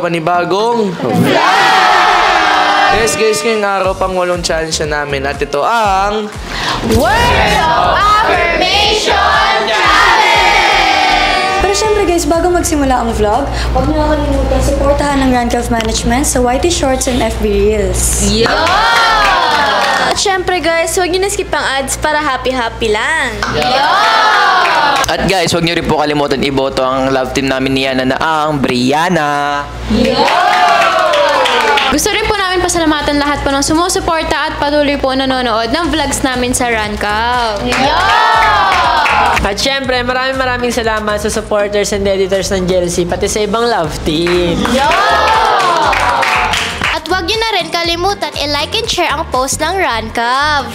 panibagong Yes guys, ngayong araw pang 8 challenge na namin at ito ang Word of Affirmation Challenge! Pero syempre guys, bago magsimula ang vlog, huwag niyo nakalimutan supportahan ng Rankelf Management sa YT Shorts and FB Reels. At syempre guys, huwag niyo na-skip ang ads para happy-happy lang. At guys, huwag niyo rin po kalimutan iboto ang love team namin ni Yana na ang Brianna. Gusto rin po namin pasalamatan lahat po ng sumusuporta at patuloy po nanonood ng vlogs namin sa Rankelf. At syempre, maraming salamat sa supporters and editors ng JLC, pati sa ibang love team. At huwag niyo na rin kalimutan i-like and share ang post ng Rankelf.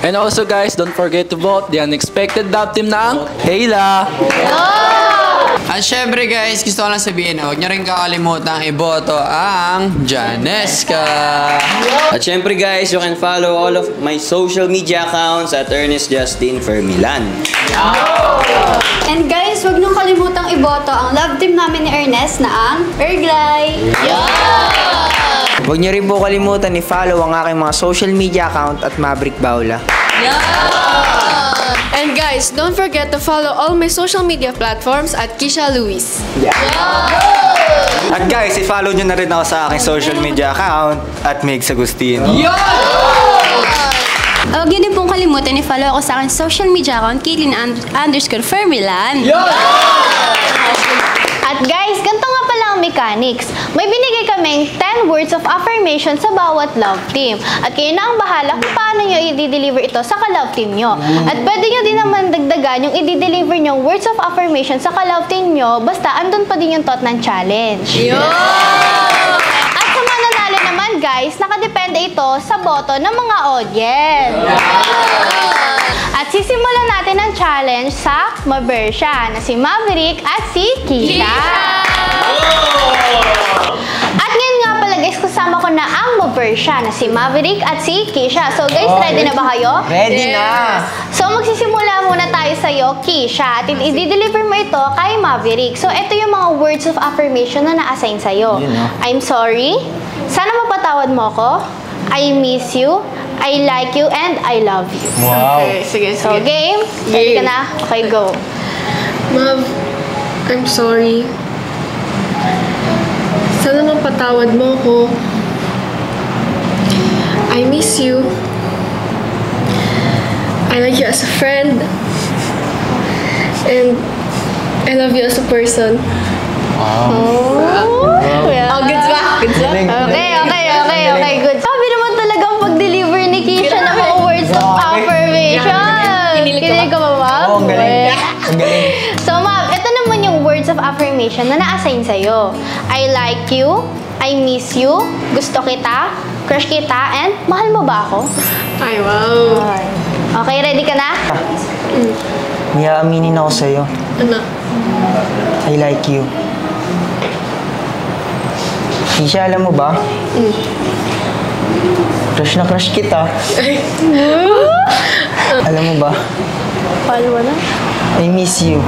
And also guys, don't forget to vote the unexpected love team na ang Hayla. At syempre guys, gusto ko lang sabihin, huwag niyo rin kakalimutan iboto ang Janeska. At syempre guys, you can follow all of my social media accounts at Ernest Justin Fermilan. And guys, huwag niyo kalimutang iboto ang love team namin ni Ernest na ang Erglay. Huwag niyo rin po kalimutan i-follow ang aking mga social media account at Maverick Baula. And guys, don't forget to follow all my social media platforms at Kisha Luis. At guys, i-follow nyo na rin ako sa aking social media account at Migs Agustin. Huwag niyo din pong kalimutan i-follow ako sa aking social media account, Caitlyn_Fermilan. At guys, ganito nga pala ang mechanics. May binigay kaming 10 words of affirmation sa bawat love team. At kayo na ang bahala kung paano nyo i-deliver ito sa ka-love team nyo. At pwede nyo din naman dagdagan yung i-deliver nyo words of affirmation sa ka-love team nyo, basta andun pa din yung thought ng challenge. At sa mananalo naman guys, nakadepende ito sa boto ng mga audience. At sisimulan natin ang challenge sa Mabersha na si Maverick at si Kisha. At ngayon nga pala guys, kasama ko na ang Mabersha na si Maverick at si Kisha. So guys, ready na ba kayo? Ready na! So magsisimula muna tayo sa'yo, Kisha. At i-deliver mo ito kay Maverick. So ito yung mga words of affirmation na na-assign sa'yo. I'm sorry. Sana mapatawad mo ako. I miss you. I like you and I love you. Wow! Okay, sige. So, game? Ready ka na? Okay, go. Mav, I'm sorry. Sana mapatawad mo ko. I miss you. I like you as a friend. And I love you as a person. Oh, goods ba? Goods ba? Okay, good. Sabi naman talaga ang pag-deliver ni Kisha ng mga words of affirmation. Kinilig ka ba, Ma'am? Oo, ang galing. Ang galing. So, Ma'am, ito naman yung words of affirmation na na-assign sa'yo. I like you, I miss you, gusto kita, crush kita, and mahal mo ba ako? Ay, wow. Okay, ready ka na? May aaminin ako sa'yo. Ano? I like you. Kisha, alam mo ba? Crush na crush kita. Alam mo ba? Paano mo na? I miss you.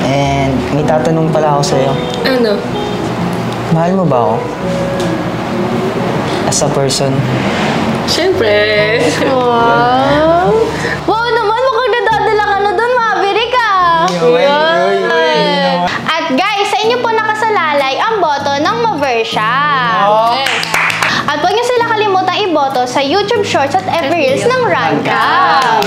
And may tatanong pala ako sa'yo. Ano? Mahal mo ba ako? As a person? Siyempre. Wow! Wow naman, mukhang nadadala ka na doon, Maverick ah! At guys, sa inyo po nakasalalay ang boto ng Maversha. At huwag niyo sila kalimutang iboto sa YouTube Shorts at FB Reels ng Rankelf.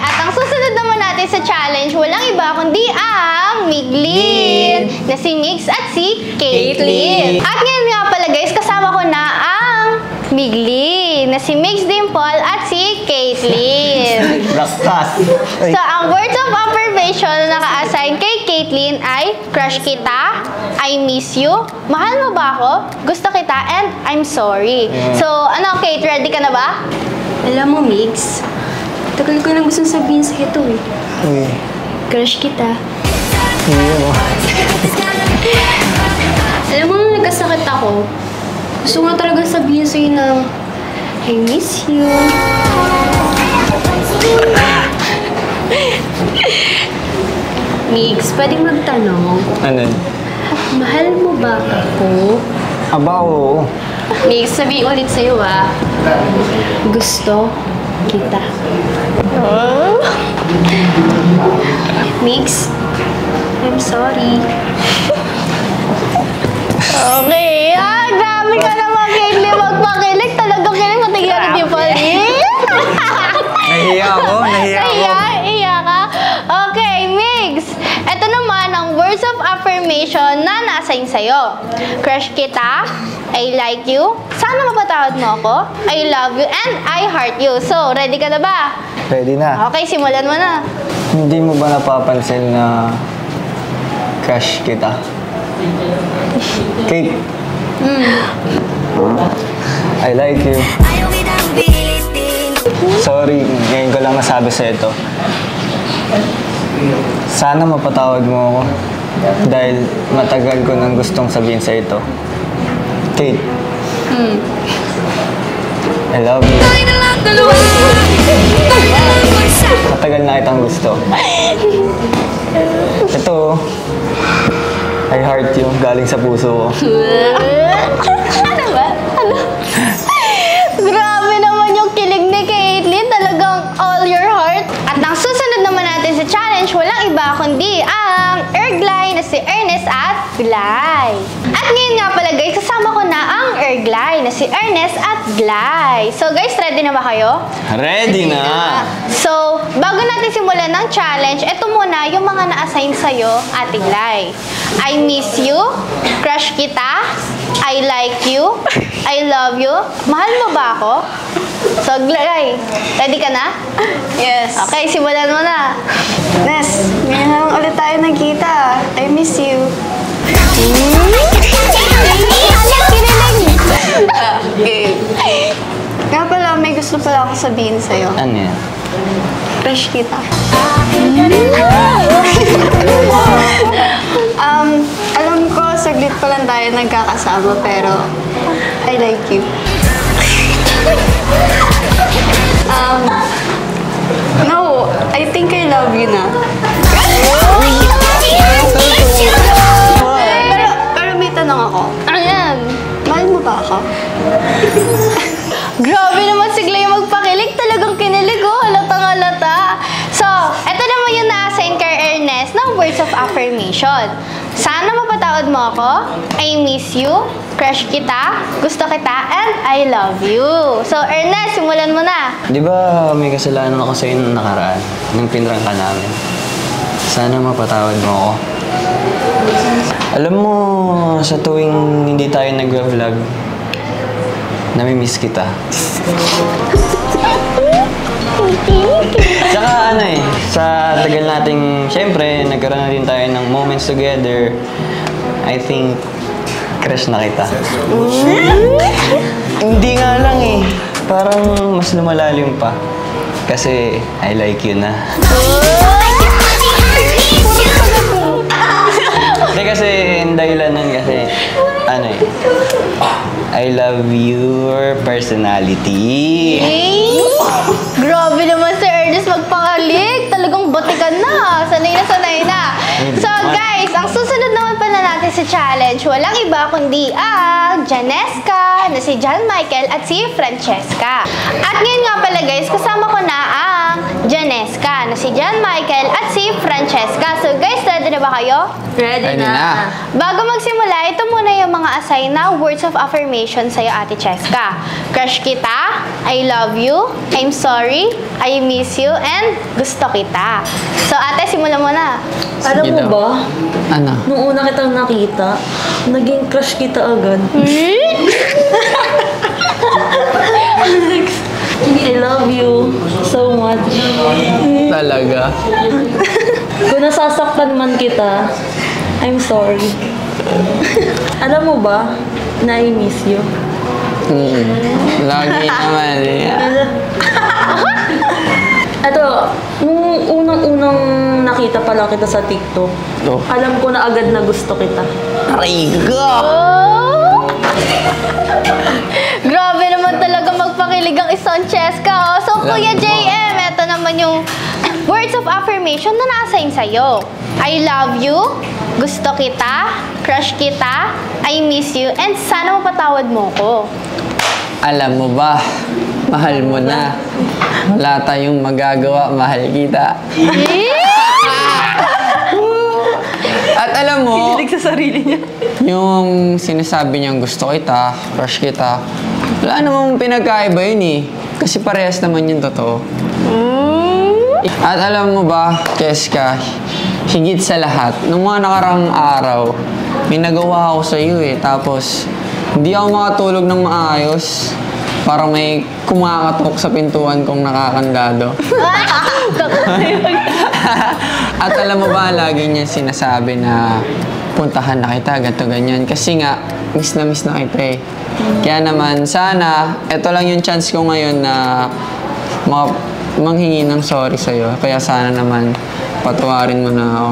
At ang susunod naman natin sa challenge, walang iba kundi ang Miglin na si Mix at si Caitlyn. At ngayon nga pala guys, kasama ko na ang Miglin na si Mix Dimple at si Caitlyn. So, ang words of affirmation na naka-assign kay Caitlyn ay crush kita, I miss you, mahal mo ba ako, gusto kita, and I'm sorry. So, ano Kate, ready ka na ba? Alam mo, Migs, tagal ko nang gustong sabihin sa ito eh. Crush kita. Alam mo, nung nagkasakit ako, gusto nga talaga sabihin sa'yo na I miss you. Migs, Mix, pwedeng magtanong. Ano? Mahal mo ba ako? Aba, oo. Mix, sabihin ulit sa'yo gusto kita. Mix, I'm sorry. Okay. Grabe ka naman, Caitlyn. Magpakilig. Talagang kilig. Matigilan din pa rin. Nahiya ako. Iya ka? Okay, Migs. Ito naman ang words of affirmation na na-assign sa'yo. Crush kita. I like you. Sana mapatawad mo ako. I love you and I heart you. So, ready ka na ba? Pwede na. Okay, simulan mo na. Hindi mo ba napapansin na crush kita? Kate. I like you. Sorry, ngayon ko lang nasabi sa ito. Sana mapatawad mo ako dahil matagal ko nang gustong sabihin sa ito. Kate. I love you. Matagal na kitang gusto. Ito, I heart you, galing sa puso ko. Ano ba? Ano? Grabe naman yung kilig ni Caitlyn. Talagang all your heart. At ang susunod naman natin sa challenge, walang iba kundi ang Erglay na si Ernest at Glay. At ngayon nga pala guys, kasama ko na ang Erglay na si Ernest at Glay. So guys, ready na ba kayo? Ready na! So, bago natin simulan ng challenge, ito muna yung mga na-assign sa'yo, Ate Glay. I miss you, crush kita, I like you, I love you. Mahal mo ba ako? So, Glay, ready ka na? Yes. Okay, simulan mo na. Nes, ngayon lang ulit tayo nagkita. I miss you. Okay. Nga pala, may gusto pala ako sabihin sa'yo. Ano yan? Crush kita. Alam ko, saglit pa lang tayo nagkakasama, pero I like you. No, I think I love you na. Pero may tanong ako. Ano yan? Mahal mo ba ako? Grabe naman si Glay magpakilig. Talagang kinilig, oh. Halatang-halata. So, ito naman yung na-assign kay Ernest ng words of affirmation. Sana mapatawad mo ako. I miss you. Crush kita. Gusto kita. And I love you. So, Ernest, simulan mo na. Di ba may kasalanan ako sa'yo nung nakaraan? Nung pinrang ka namin. Sana mapatawad mo ako. Alam mo, sa tuwing hindi tayo nag-vlog, nami-miss kita. Tsaka ano sa tagal nating, syempre, nagkaroon na din tayo ng moments together. I think, crush na kita. Hindi nga lang parang mas lumalalim pa. Kasi, I like you na. Hindi kasi, dahilan nun kasi, I love your personality. Grabe naman si Ernest magpakalig. Talagang batikan na. Sanay na. So guys, ang susunod naman pala natin sa challenge, walang iba kundi ang Janesca na si John Michael at si Francesca. At ngayon nga pala guys, kasama ko na ang Janesca na si John Michael at si Francesca. So guys, ready na ba kayo? Ready na. Bago magsimula, ito muna yung mga assign na words of affirmation sa'yo, Ate Cheska. Crush kita, I love you, I'm sorry, I miss you, and gusto kita. So, ate, simulan mo na. Alam mo ba? Ano? Nung una kitang nakita, naging crush kita agad. I love you so much. Talaga? Kung nasasaktan man kita, I'm sorry. Alam mo ba na I miss you? Lagi naman Ito, nung unang-unang nakita pa lang kita sa TikTok, alam ko na agad na gusto kita. Rigo! Grabe naman talaga magpakilig ang isang Cheska. Oh. So, Kuya JM, ito naman yung words of affirmation na na-assign sa'yo. I love you, gusto kita, crush kita, I miss you, and sana mapatawad mo ko. Alam mo ba, mahal mo na. Wala tayong magagawa, mahal kita. At alam mo, sa sarili niya. yung sinasabi niyang gusto kita, crush kita, wala namang pinagkaiba yun eh. Kasi parehas naman yung totoo. At alam mo ba, Keska, higit sa lahat, nung mga nakarang araw, may nagawa ako sa iyo eh. Tapos, hindi ako makatulog ng maayos. Parang may kumakatok sa pintuan kong nakakandado. At alam mo ba, lagi niya sinasabi na puntahan na kita, ganito ganyan. Kasi nga, miss na kita eh. Kaya naman, sana, ito lang yung chance ko ngayon na manghingi ng sorry sa'yo. Kaya sana naman, patawarin mo na ako.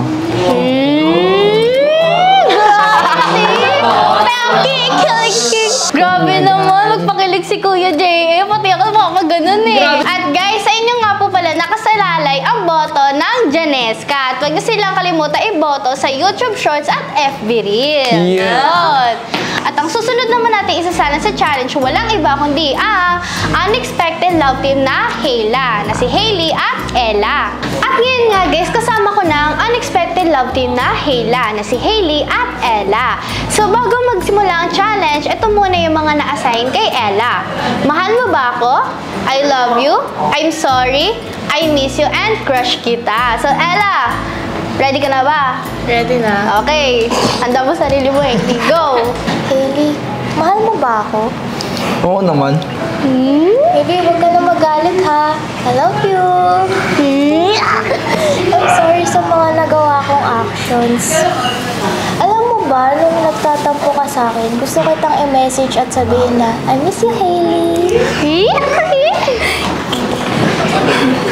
Grabe naman, magpakilig si Kuya J.A. Pati ako makakaganon eh. At guys, sa inyo nga po pala nakasalalay ang boto ng Janesca. At huwag niyo silang kalimutan iboto sa YouTube Shorts at FB Reels. Yeah. At ang susunod naman natin isasala sa challenge, walang iba kundi ang unexpected love team na Hayla, na si Hailey at Ella. At ngayon nga guys, kasama ko na ang unexpected love team na Hayla, na si Hailey at Ella. So bago magsimula ang challenge, ito muna yung mga na-assign kay Ella. Mahal mo ba ako? I love you. I'm sorry. I miss you and crush kita. So Ella, ready ka na ba? Ready na. Okay. Handa mo sarili mo eh. Go! Hailey, mahal mo ba ako? Oo naman. Hailey, huwag ka na magalit ha. I love you. I'm sorry sa mga nagawa kong actions. Alam mo ba, nung nagtatampo ka sa akin, gusto kitang i-message at sabihin na, I miss you, Hailey.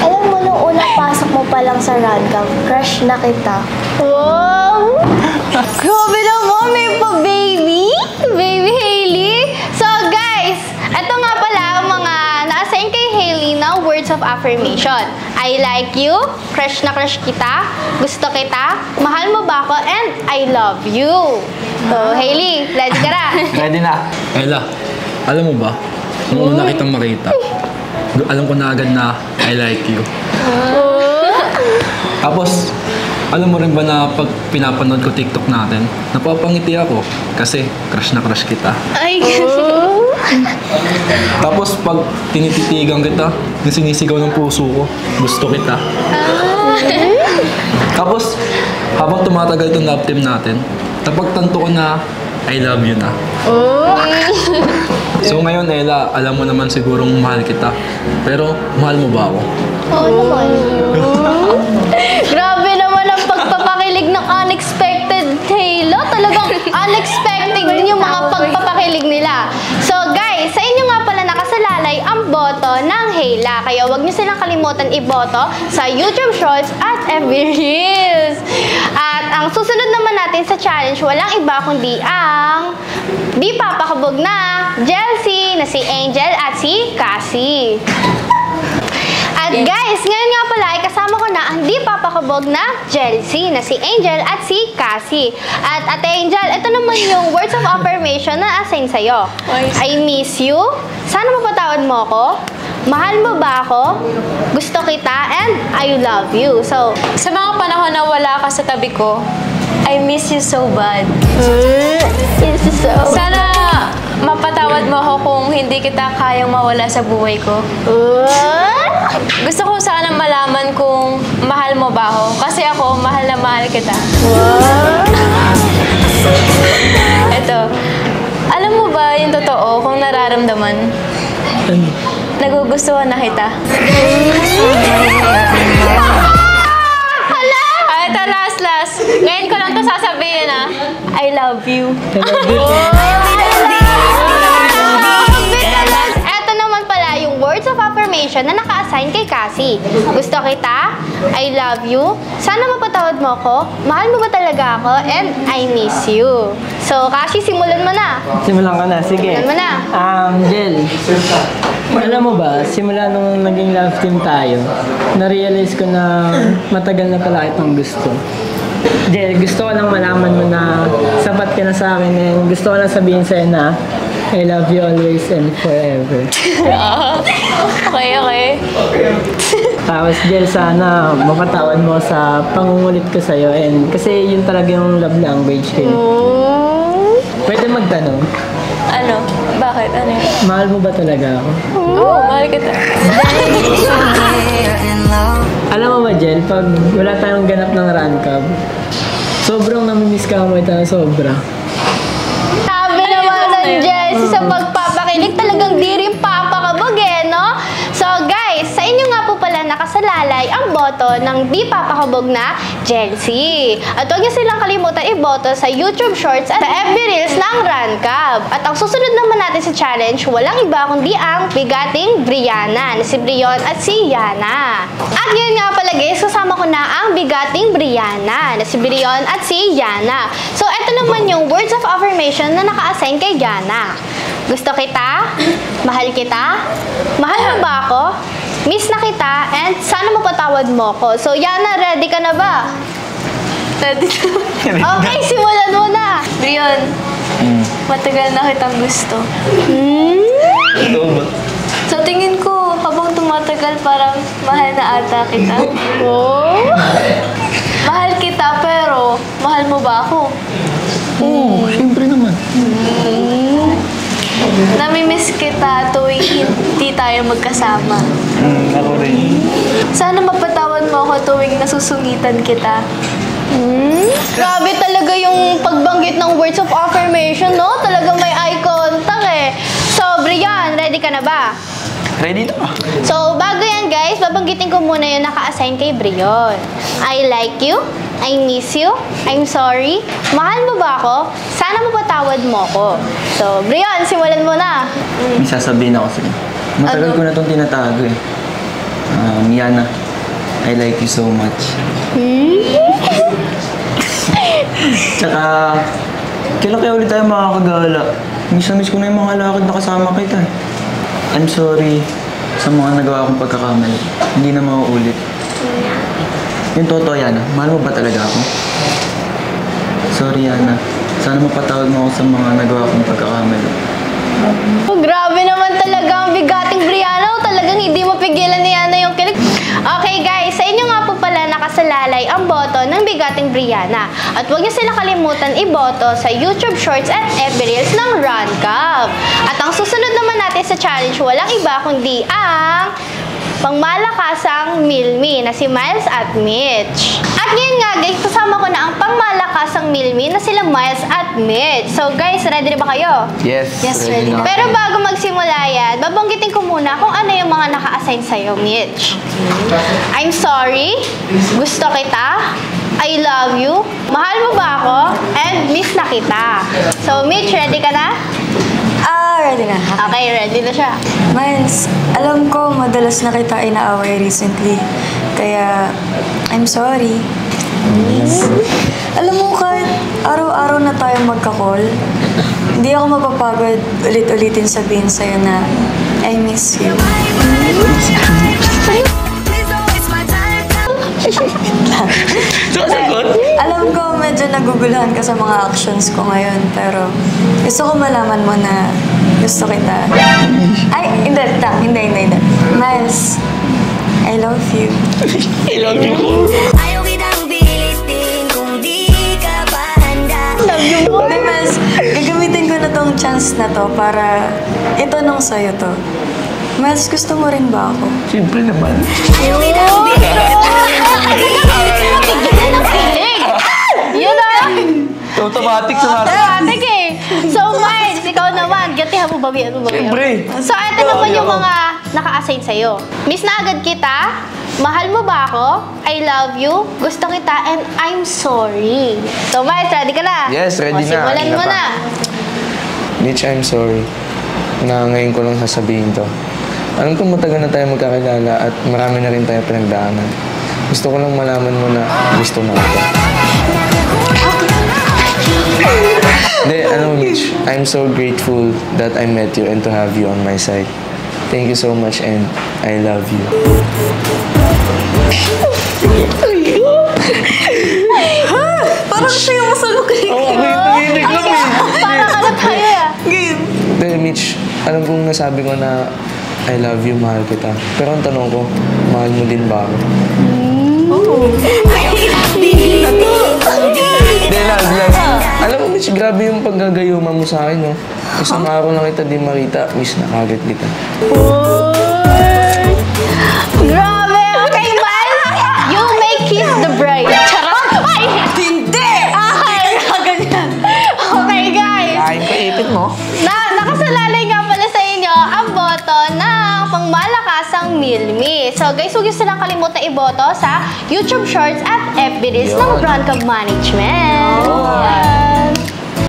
Alam mo, nung unang pasok mo pa lang sa Radcamp, crush na kita. Wow! Grabe naman, may pa-baby! Baby Hailey! So guys, ito nga pala ang mga na-assign kay Hailey na words of affirmation. I like you, crush na crush kita, gusto kita, mahal mo ba ako, and I love you. So Hailey, ready ka na? Ready na. Ella, alam mo ba, nung una kitang makita, alam ko na agad na I like you. Tapos, alam mo rin ba na pag pinapanood ko TikTok natin, napapangiti ako kasi crush na crush kita. Ay, Tapos pag tinititigan kita, yung sinisigaw ng puso ko, gusto kita. Tapos, habang tumatagal itong love team natin, napagtanto ko na I love you na. So ngayon, Ella, alam mo naman sigurong mahal kita. Pero, mahal mo ba ako? Oo naman. Grabe naman ang pagpapakilig ng unexpected Hayla. Talagang unexpected yung mga pagpapakilig nila. So guys, sa inyo nga pala nakasalalay ang boto ng Hayla. Kaya huwag niyo silang kalimutan iboto sa YouTube Shorts at FB Reels. At ang susunod naman natin sa challenge, walang iba kundi ang di papakabog na Jelsie, na si Angel at si Cassie. At guys, ngayon nga pala ay kasama ko na ang di papakabog na Jelsie, na si Angel at si Cassie. At Ate Angel, ito naman yung words of affirmation na assign sa'yo. I miss you. Sana mapatawad mo ako. Mahal mo ba ako? Gusto kita and I love you. So, Sa mga panahon na wala ka sa tabi ko, I miss you so bad. Sana mapatawad mo ako kung hindi kita kayang mawala sa buhay ko. Gusto ko sana malaman kung mahal mo ba ako. Kasi ako, mahal na mahal kita. Ito, alam mo ba yung totoo kung nararamdaman? Nagugustuhan na kita. Ay, ito, last. Ngayon ko lang ito sasabihin, ah. I love you. Ito naman pala yung words of affirmation na naka-assign kay Cassie. Gusto kita, I love you, sana mapatawad mo ako, mahal mo ba talaga ako, and I miss you. So, Cassie, simulan mo na. Simulan ka na, sige. Simulan mo na. Jel, alam mo ba, simula nung naging love team tayo, na-realize ko na matagal na pala kitang gusto. Jel, gusto ko lang malaman mo na sapat ka na sa akin and gusto ko lang sabihin sa'yo na I love you always and forever. Okay. Tapos Jel, sana mapatawad mo sa pangungulit ko sa'yo and kasi yun talaga yung love language ko. Pwede magtanong? Ano? Bakit? Ano yun? Mahal mo ba talaga ako? Oo, mahal kita. Alam mo ba, Jel, pag wala tayong ganap ng run club, sobrang namimiss ka mo ito na sobra. Sabi naman ng Jessie sa pagpapakinig, talagang di rin papakabog no? So guys, sa inyo nga po pala nakasalalay ang boto ng di papakabog na Jessie. At huwag niyo silang kalimutan iboto sa YouTube Shorts at sa FB Reels ng Rancab. At ang susunod naman natin sa challenge, walang iba kundi ang bigating Brianna, na si Brion at si Yana. At yun nga pala guys, kasama ko na ang bigating Brianna, na si Brion at si Yana. So eto naman yung words of affirmation na naka-assign kay Yana. Gusto kita, mahal kita, mahal mo ba ako, miss na kita, and sana mapatawad mo ko. So Yana, ready ka na ba? Ready na. Okay, simulan mo na. Brion, matagal na kitang gusto. Sa tingin ko, habang tumatagal, parang mahal na ata kita. Mahal kita, pero mahal mo ba ako? Oo, syempre naman. Namimiss kita tuwing hindi tayo magkasama. Ako rin. Sana mapatawad mo ako tuwing nasusungitan kita. Grabe talaga yung pagbanggit ng words of affirmation, no? Talaga may eye contact So, Brian, ready ka na ba? Ready na. So, bago yan guys, babanggitin ko muna yung naka-assign kay Brion. I like you, I miss you, I'm sorry, mahal mo ba ako, sana mapatawad mo ko. So, Brion, simulan mo na. May sasabihin ako sa'yo. Matagal ko na itong tinatago eh. Yana, I like you so much. Tsaka, kailan kaya ulit tayo makakagala? Miss ko na yung mga lakad na kasama kita. I'm sorry sa mga nagawa kong pagkakamali. Hindi na mauulit. Yung totoo, Yana, mahal mo ba talaga ako? Sorry, Yana. Sana mapatawad mo ako sa mga nagawa kong pagkakamali. Grabe naman talaga ang bigating Brianna. Talagang hindi mapigilan ni Yana yung kilig. Okay guys, sa inyo nga po pala nakasalalay ang boto ng bigating Brianna. At huwag niyo sila kalimutan iboto sa YouTube Shorts at FB Reels ng Rancab. At ang susunod naman natin sa challenge, walang iba kundi ang pangmalakasang Milmi na si Miles at Mitch. At ngayon nga guys, kasama ko na ang pangmalakasang Milmi na sila Miles at Mitch. So guys, ready na ba kayo? Yes, ready na. Pero bago magsimula yan, babanggitin ko muna kung ano yung mga naka-assign sa'yo, Mitch. I'm sorry, gusto kita, I love you, mahal mo ba ako, and miss na kita. So Mitch, ready ka na? Ready na. Okay, ready na siya. Miles, alam ko madalas na kita inaaway recently. Kaya, I'm sorry. Alam mo, kahit araw-araw na tayo magka-call, hindi ako mapapagod ulit-ulitin sabihin sa'yo na I miss you. Alam ko medyo naguguluhan ka sa mga actions ko ngayon, pero gusto ko malaman mo na gusto kita. Ay, hindi. Miles, I love you. I love you. Ayaw kitang pilitin kung di ka pa handa. Love you mo. Hindi, Miles, gagamitin ko na tong chance na to para itanong sa'yo to. Miles, gusto mo rin ba ako? Siyempre naman. Ayaw kitang pilitin. Yun na! Automatic sa natin. Automatic So, Miles, ikaw naman. Gatihan mo ba? Siyempre. So, ito naman yung mga naka-assign sa'yo. Miss na agad kita. Mahal mo ba ako? I love you. Gusto kita and I'm sorry. So, Miles, ready ka na? Yes, ready na. Simulan mo na. Mitch, I'm sorry na ngayon ko lang sasabihin to. Alam ko matagal na tayo magkakilala at marami na rin tayo pinagdaanan. Gusto ko lang malaman mo na gusto mo ako. Hindi, Mitch, I'm so grateful that I met you and to have you on my side. Thank you so much and I love you. nasabi ko na I love you, mahal kita. Pero ang tanong ko, mahal mo din ba ako? Hindi, love. Alam mo, Mitch, grabe yung paggagayuma mo sa akin, no? Isang araw lang kita di makita, miss na kagad kita. Grabe! Okay, Miles! You may kiss the bride. Charot! Ay! Hindi! Ganyan. Okay, guys. Kain ko ipit mo. Nakasalalay nga pala sa inyo ang boto ng pangmalakasang Milmi. So, guys, huwag niyo silang kalimutan iboto sa YouTube Shorts at FB Reels ng Brand Management.